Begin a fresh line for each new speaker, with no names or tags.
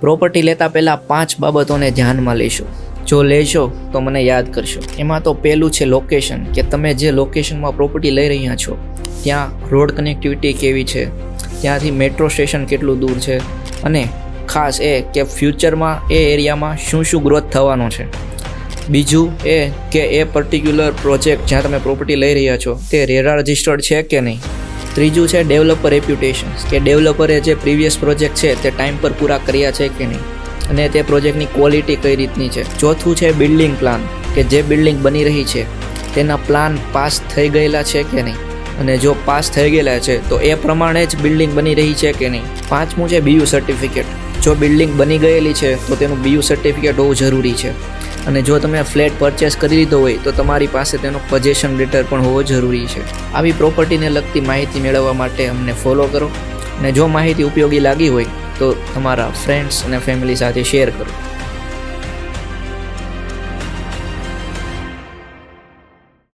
Property લેતા પહેલાં 5 બાબતોને ધ્યાનમાં લેશો. જો લેશો તો મને યાદ કરશો. એમાં તો પહેલું છે લોકેશન, કે તમે જે લોકેશનમાં પ્રોપર્ટી લઈ રહ્યા છો ત્યાં રોડ કનેક્ટિવિટી કેવી છે, ત્યાંથી મેટ્રો સ્ટેશન કેટલું દૂર છે, અને ખાસ એ કે ફ્યુચરમાં એ એરિયામાં શું શું ગ્રોથ થવાનો છે. બીજું એ કે એ પર્ટિક્યુલર પ્રોજેક્ટ જ્યાં તમે પ્રોપર્ટી લઈ રહ્યા છો તે રેરા રજિસ્ટર્ડ છે કે નહીં. ત્રીજું છે ડેવલપર રેપ્યુટેશન, કે ડેવલપરે જે પ્રીવિયસ પ્રોજેક્ટ છે તે ટાઈમ પર પૂરા કર્યા છે કે નહીં, અને તે પ્રોજેક્ટની ક્વોલિટી કઈ રીતની છે. ચોથું છે બિલ્ડિંગ પ્લાન, કે જે બિલ્ડિંગ બની રહી છે તેના પ્લાન પાસ થઈ ગયેલા છે કે નહીં, અને જો પાસ થઈ ગયેલા છે તો એ પ્રમાણે જ બિલ્ડિંગ બની રહી છે કે નહીં. પાંચમું છે BU સર્ટિફિકેટ. જો બિલ્ડિંગ બની ગયેલી છે તો તેનું BU સર્ટિફિકેટ હોવું જરૂરી છે, અને જો તમે ફ્લેટ પરચેસ કરી લીધો હોય તો તમારી પાસે તેનો પોઝેશન લેટર પણ હોવો જરૂરી છે. આવી પ્રોપર્ટીને લગતી માહિતી મેળવવા માટે અમને ફોલો કરો, અને જો માહિતી ઉપયોગી લાગી હોય તો તમારા ફ્રેન્ડ્સ અને ફેમિલી સાથે શેર કરો.